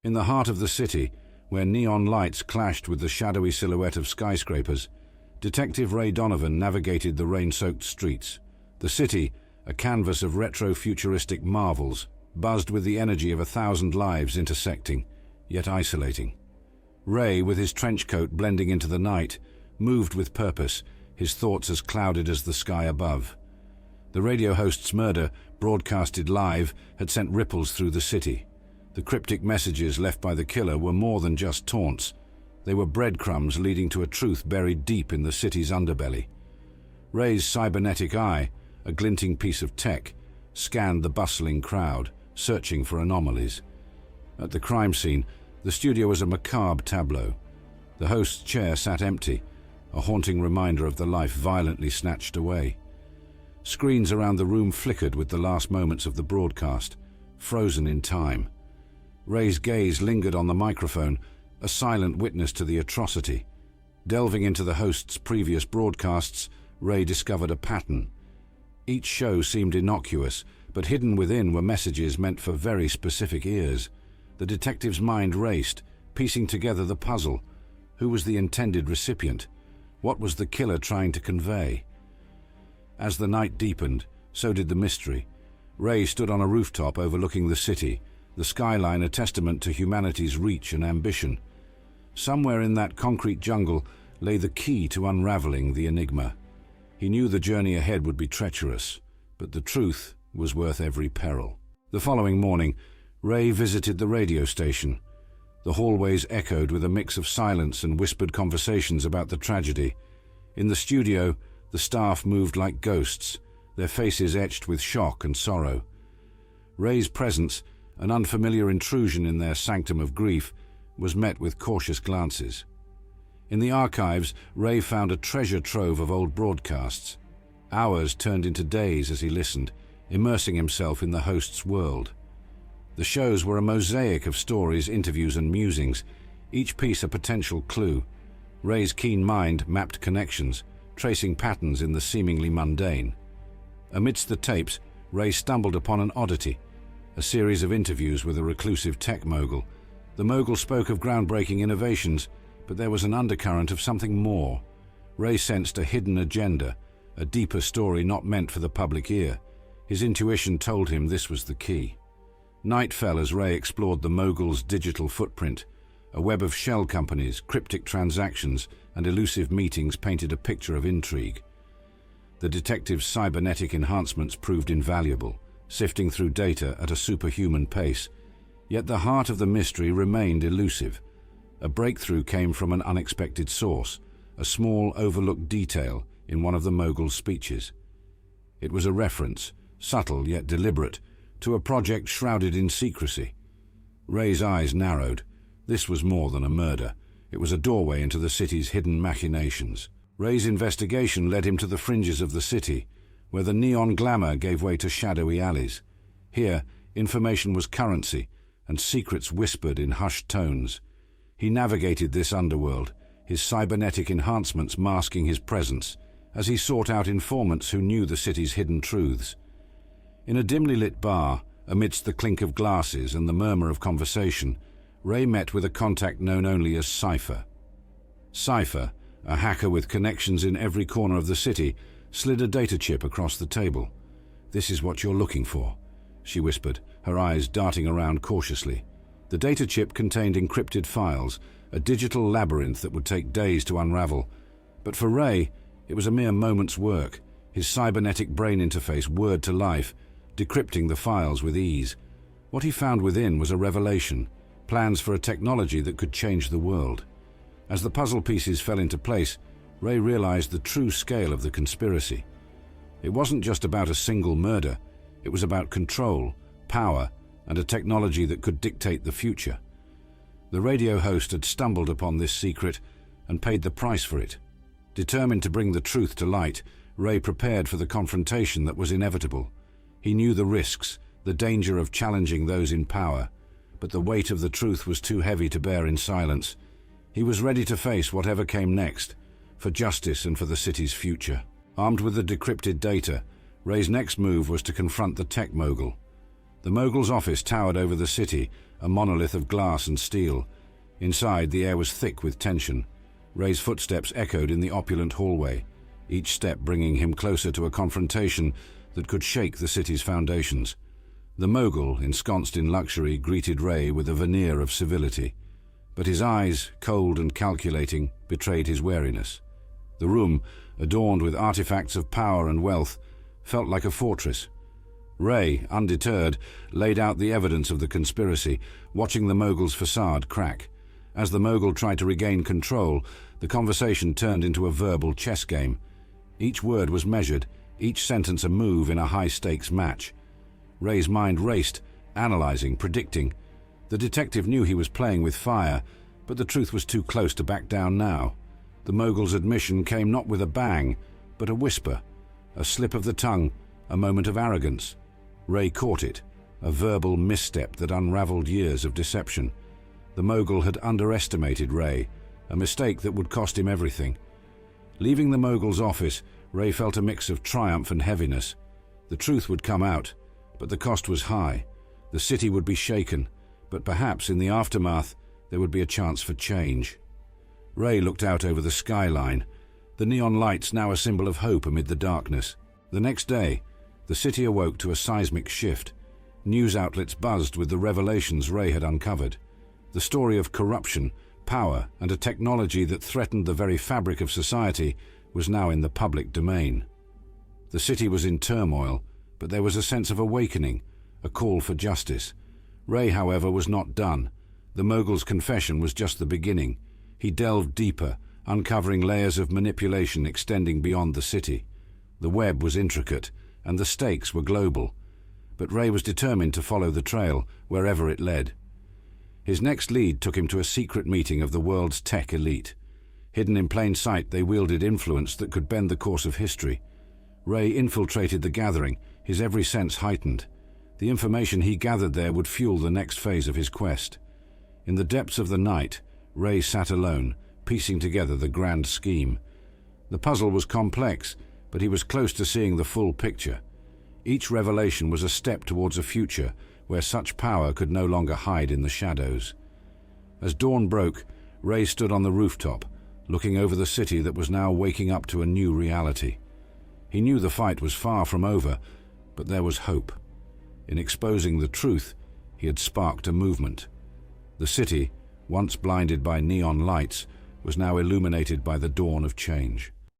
In the heart of the city, where neon lights clashed with the shadowy silhouette of skyscrapers, Detective Ray Donovan navigated the rain-soaked streets. The city, a canvas of retro-futuristic marvels, buzzed with the energy of 1,000 lives intersecting, yet isolating. Ray, with his trench coat blending into the night, moved with purpose, his thoughts as clouded as the sky above. The radio host's murder, broadcasted live, had sent ripples through the city. The cryptic messages left by the killer were more than just taunts. They were breadcrumbs leading to a truth buried deep in the city's underbelly. Ray's cybernetic eye, a glinting piece of tech, scanned the bustling crowd, searching for anomalies. At the crime scene, the studio was a macabre tableau. The host's chair sat empty, a haunting reminder of the life violently snatched away. Screens around the room flickered with the last moments of the broadcast, frozen in time. Ray's gaze lingered on the microphone, a silent witness to the atrocity. Delving into the host's previous broadcasts, Ray discovered a pattern. Each show seemed innocuous, but hidden within were messages meant for very specific ears. The detective's mind raced, piecing together the puzzle. Who was the intended recipient? What was the killer trying to convey? As the night deepened, so did the mystery. Ray stood on a rooftop overlooking the city, the skyline a testament to humanity's reach and ambition. Somewhere in that concrete jungle lay the key to unraveling the enigma. He knew the journey ahead would be treacherous, but the truth was worth every peril. The following morning, Ray visited the radio station. The hallways echoed with a mix of silence and whispered conversations about the tragedy. In the studio, the staff moved like ghosts, their faces etched with shock and sorrow. Ray's presence, an unfamiliar intrusion in their sanctum of grief, was met with cautious glances. In the archives, Ray found a treasure trove of old broadcasts. Hours turned into days as he listened, immersing himself in the host's world. The shows were a mosaic of stories, interviews, and musings, each piece a potential clue. Ray's keen mind mapped connections, tracing patterns in the seemingly mundane. Amidst the tapes, Ray stumbled upon an oddity, a series of interviews with a reclusive tech mogul. The mogul spoke of groundbreaking innovations, but there was an undercurrent of something more. Ray sensed a hidden agenda, a deeper story not meant for the public ear. His intuition told him this was the key. Night fell as Ray explored the mogul's digital footprint. A web of shell companies, cryptic transactions, and elusive meetings painted a picture of intrigue. The detective's cybernetic enhancements proved invaluable, sifting through data at a superhuman pace. Yet the heart of the mystery remained elusive. A breakthrough came from an unexpected source, a small, overlooked detail in one of the mogul's speeches. It was a reference, subtle yet deliberate, to a project shrouded in secrecy. Ray's eyes narrowed. This was more than a murder. It was a doorway into the city's hidden machinations. Ray's investigation led him to the fringes of the city, where the neon glamour gave way to shadowy alleys. Here, information was currency, and secrets whispered in hushed tones. He navigated this underworld, his cybernetic enhancements masking his presence, as he sought out informants who knew the city's hidden truths. In a dimly lit bar, amidst the clink of glasses and the murmur of conversation, Ray met with a contact known only as Cypher. Cypher, a hacker with connections in every corner of the city, slid a data chip across the table. "This is what you're looking for," she whispered, her eyes darting around cautiously. The data chip contained encrypted files, a digital labyrinth that would take days to unravel. But for Ray, it was a mere moment's work, his cybernetic brain interface whirred to life, decrypting the files with ease. What he found within was a revelation, plans for a technology that could change the world. As the puzzle pieces fell into place, Ray realized the true scale of the conspiracy. It wasn't just about a single murder, it was about control, power, and a technology that could dictate the future. The radio host had stumbled upon this secret and paid the price for it. Determined to bring the truth to light, Ray prepared for the confrontation that was inevitable. He knew the risks, the danger of challenging those in power, but the weight of the truth was too heavy to bear in silence. He was ready to face whatever came next, for justice and for the city's future. Armed with the decrypted data, Ray's next move was to confront the tech mogul. The mogul's office towered over the city, a monolith of glass and steel. Inside, the air was thick with tension. Ray's footsteps echoed in the opulent hallway, each step bringing him closer to a confrontation that could shake the city's foundations. The mogul, ensconced in luxury, greeted Ray with a veneer of civility, but his eyes, cold and calculating, betrayed his wariness. The room, adorned with artifacts of power and wealth, felt like a fortress. Ray, undeterred, laid out the evidence of the conspiracy, watching the mogul's facade crack. As the mogul tried to regain control, the conversation turned into a verbal chess game. Each word was measured, each sentence a move in a high-stakes match. Ray's mind raced, analyzing, predicting. The detective knew he was playing with fire, but the truth was too close to back down now. The mogul's admission came not with a bang, but a whisper, a slip of the tongue, a moment of arrogance. Ray caught it, a verbal misstep that unraveled years of deception. The mogul had underestimated Ray, a mistake that would cost him everything. Leaving the mogul's office, Ray felt a mix of triumph and heaviness. The truth would come out, but the cost was high. The city would be shaken, but perhaps in the aftermath there would be a chance for change. Ray looked out over the skyline, the neon lights now a symbol of hope amid the darkness. The next day, the city awoke to a seismic shift. News outlets buzzed with the revelations Ray had uncovered. The story of corruption, power, and a technology that threatened the very fabric of society was now in the public domain. The city was in turmoil, but there was a sense of awakening, a call for justice. Ray, however, was not done. The mogul's confession was just the beginning. He delved deeper, uncovering layers of manipulation extending beyond the city. The web was intricate, and the stakes were global. But Ray was determined to follow the trail, wherever it led. His next lead took him to a secret meeting of the world's tech elite. Hidden in plain sight, they wielded influence that could bend the course of history. Ray infiltrated the gathering, his every sense heightened. The information he gathered there would fuel the next phase of his quest. In the depths of the night, Ray sat alone, piecing together the grand scheme. The puzzle was complex, but he was close to seeing the full picture. Each revelation was a step towards a future where such power could no longer hide in the shadows. As dawn broke, Ray stood on the rooftop, looking over the city that was now waking up to a new reality. He knew the fight was far from over, but there was hope. In exposing the truth, he had sparked a movement. The city, once blinded by neon lights, was now illuminated by the dawn of change.